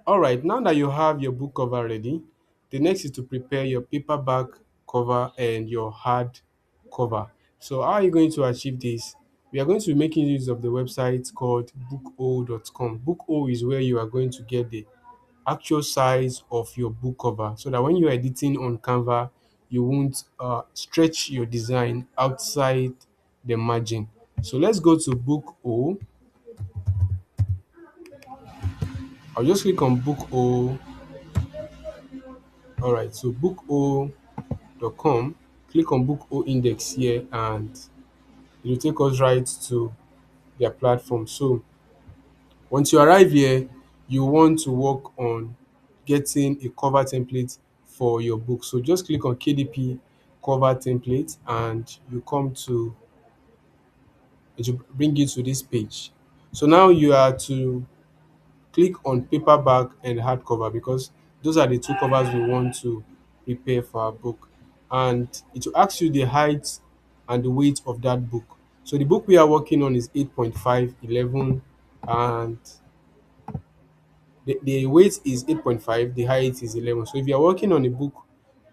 All right, now that you have your book cover ready, the next is to prepare your paperback cover and your hard cover. So, how are you going to achieve this? We are going to be making use of the website called bookow.com. Bookow is where you are going to get the actual size of your book cover so that when you're editing on Canva, you won't stretch your design outside the margin. So, let's go to Bookow. I'll just click on Bookow. All right, so bookow.com, click on book o index here and it will take us right to their platform. So once you arrive here, you want to work on getting a cover template for your book. So just click on KDP cover template and you come to, it will bring you to this page. So now you are to click on paperback and hardcover because those are the two covers we want to prepare for our book. And it will ask you the height and the weight of that book. So the book we are working on is 8.5, 11, and the weight is 8.5, the height is 11. So if you are working on a book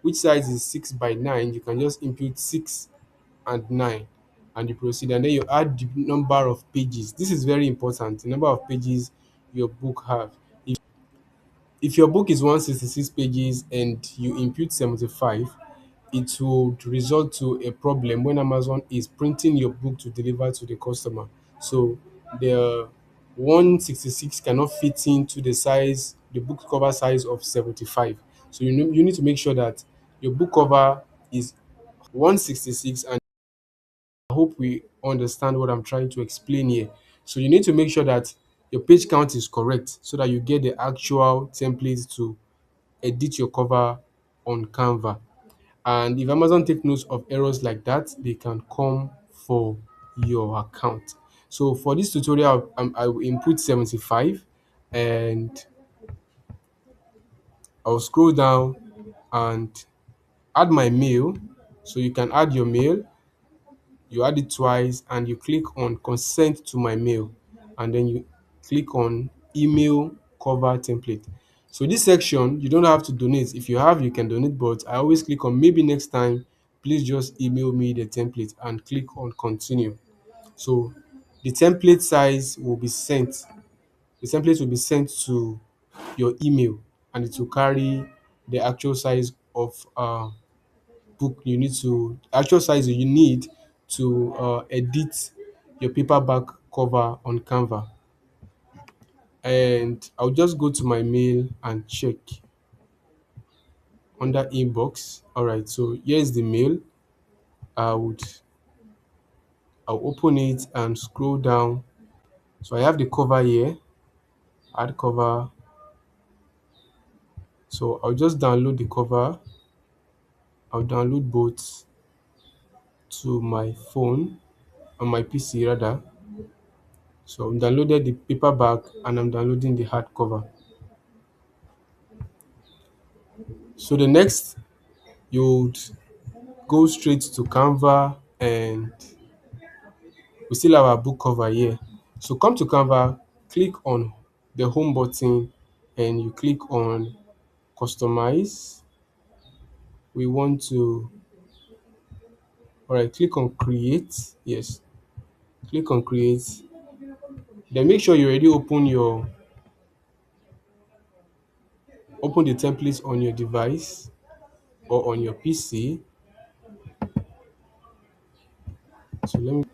which size is 6 by 9, you can just input 6 and 9 and you proceed, and then you add the number of pages. This is very important, the number of pages your book have. If your book is 166 pages and you input 75, it would result to a problem when Amazon is printing your book to deliver to the customer. So the 166 cannot fit into the book cover size of 75. So you need to make sure that your book cover is 166, and I hope we understand what I'm trying to explain here. So you need to make sure that your page count is correct so that you get the actual template to edit your cover on Canva. And if Amazon take notes of errors like that, they can come for your account. So for this tutorial, I will input 75 and I'll scroll down and add my mail. So you can add your mail, you add it twice and you click on consent to my mail, and then you click on email cover template. So this section you don't have to donate. If you have, you can donate, but I always click on maybe next time, please just email me the template and click on continue. So the template size will be sent, the template will be sent to your email, and it will carry the actual size of book you need to actual size you need to edit your paperback cover on Canva. And I'll just go to my mail and check under inbox. All right, so here's the mail. I would I'll open it and scroll down. So I have the cover here, add cover. So I'll just download the cover. I'll download both to my phone, on my PC rather. So I'm downloaded the paperback and I'm downloading the hardcover. So the next, you would go straight to Canva and we still have our book cover here. So come to Canva, click on the home button and you click on customize. We want to, all right, click on create. Yes, click on create. Then make sure you already open the templates on your device or on your PC. So let me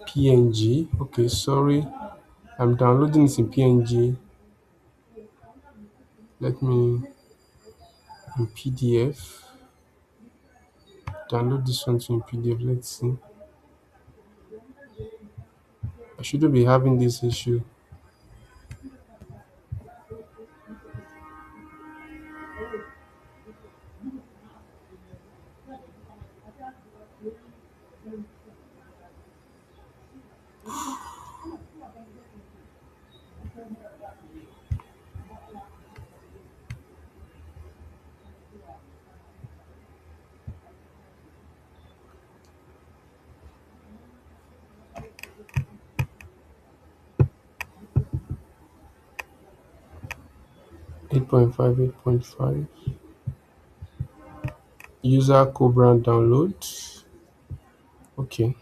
PNG. Okay, sorry. I'm downloading this in PNG. Let me in PDF. Download this one to in PDF. Let's see. I shouldn't be having this issue. 8.5, 8.5. User co-brand download. Okay.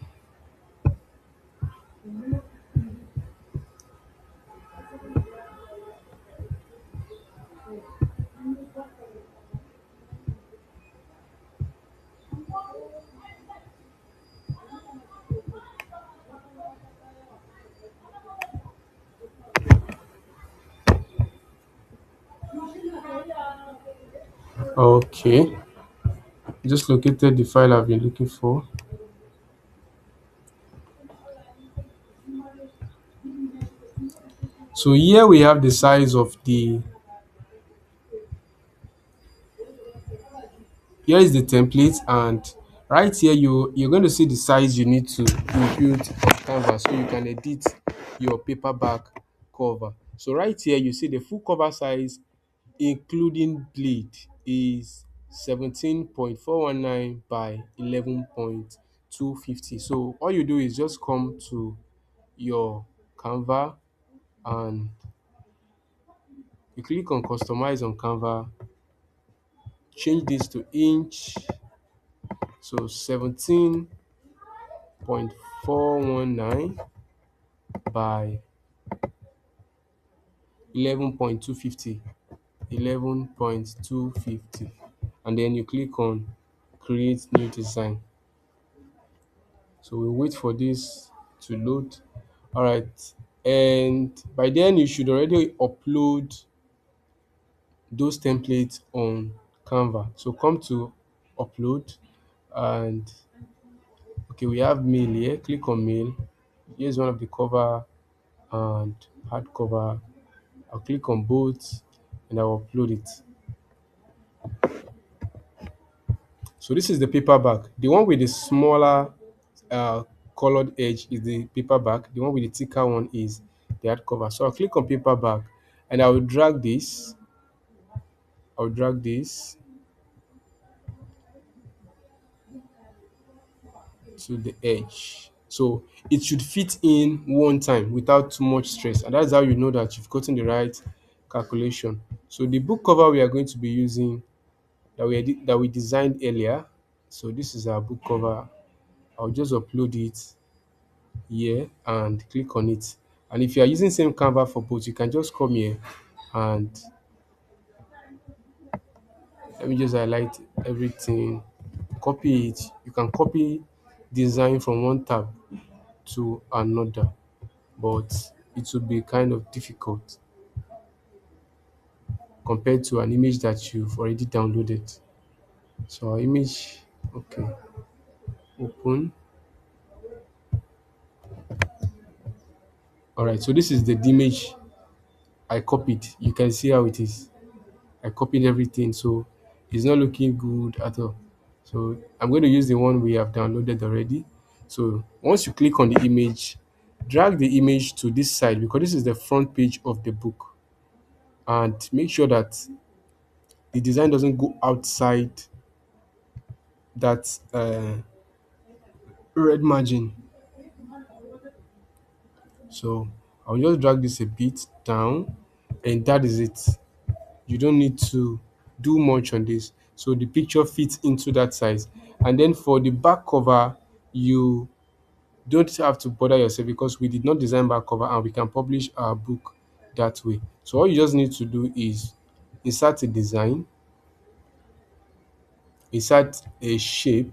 Okay. Just located the file I've been looking for. So here we have the size of the, here is the template, and right here you're going to see the size you need to impute on canvas so you can edit your paperback cover. So right here you see the full cover size including bleed is 17.419 by 11.250. So all you do is just come to your Canva and you click on customize on Canva, change this to inch, so 17.419 by 11.250, 11.250, and then you click on create new design. So we'll wait for this to load. All right, and by then you should already upload those templates on Canva. So come to upload, and okay, we have mail here. Click on mail. Here's one of the cover and hardcover. I'll click on both and I'll upload it. So this is the paperback. The one with the smaller uh, colored edge is the paperback. The one with the thicker one is the hardcover. So I'll click on paperback and I will drag this. I'll drag this to the edge. So it should fit in one time without too much stress. And that's how you know that you've gotten the right calculation. So the book cover we are going to be using that we designed earlier. So this is our book cover. I'll just upload it here and click on it. And if you are using same Canva for both, you can just come here and let me just highlight everything, copy it. You can copy design from one tab to another, but it would be kind of difficult compared to an image that you've already downloaded. So our image, okay, open. All right, so this is the image I copied. You can see how it is. I copied everything, so it's not looking good at all. So I'm going to use the one we have downloaded already. So once you click on the image, drag the image to this side because this is the front page of the book, and make sure that the design doesn't go outside that red margin. So I'll just drag this a bit down, and that is it. You don't need to do much on this. So the picture fits into that size. And then for the back cover, you don't have to bother yourself because we did not design back cover and we can publish our book that way. So all you just need to do is insert a design, insert a shape,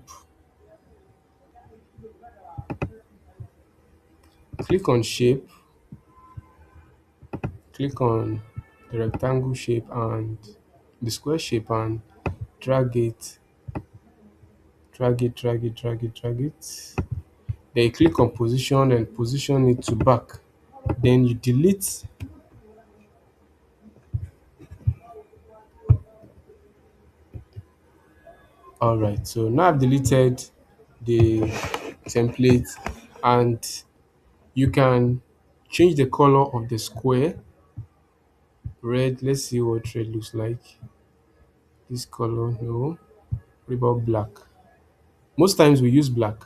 click on shape, click on the rectangle shape and the square shape and drag it, drag it, drag it, drag it, drag it. Then you click on position and position it to back. Then you delete. All right, so now I've deleted the template, and you can change the color of the square. Red, let's see what red looks like. This color, no. What about black? Most times we use black.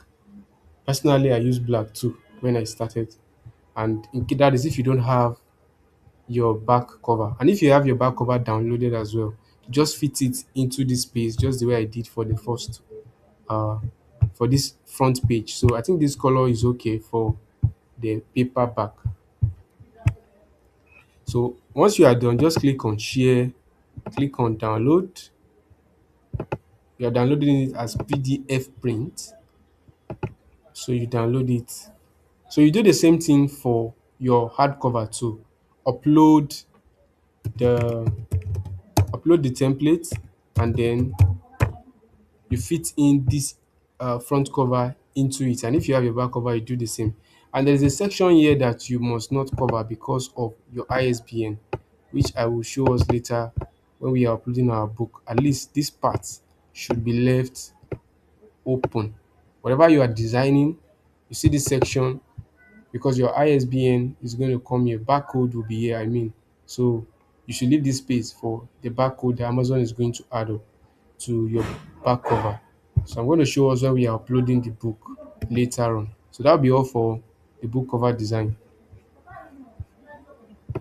Personally, I use black too when I started. And that is if you don't have your back cover. And if you have your back cover downloaded as well, just fit it into this space just the way I did for the first uh for this front page. So I think this color is okay for the paperback. So once you are done, just click on share, click on download. You are downloading it as PDF print. So you download it. So you do the same thing for your hardcover too. Upload the upload the template, and then you fit in this front cover into it. And if you have your back cover, you do the same. And there's a section here that you must not cover because of your ISBN, which I will show us later when we are uploading our book. At least this part should be left open. Whatever you are designing, you see this section, because your ISBN is going to come here, barcode will be here, I mean. So you should leave this space for the barcode that Amazon is going to add up to your back cover. So I'm going to show us when we are uploading the book later on. So that'll be all for the book cover design.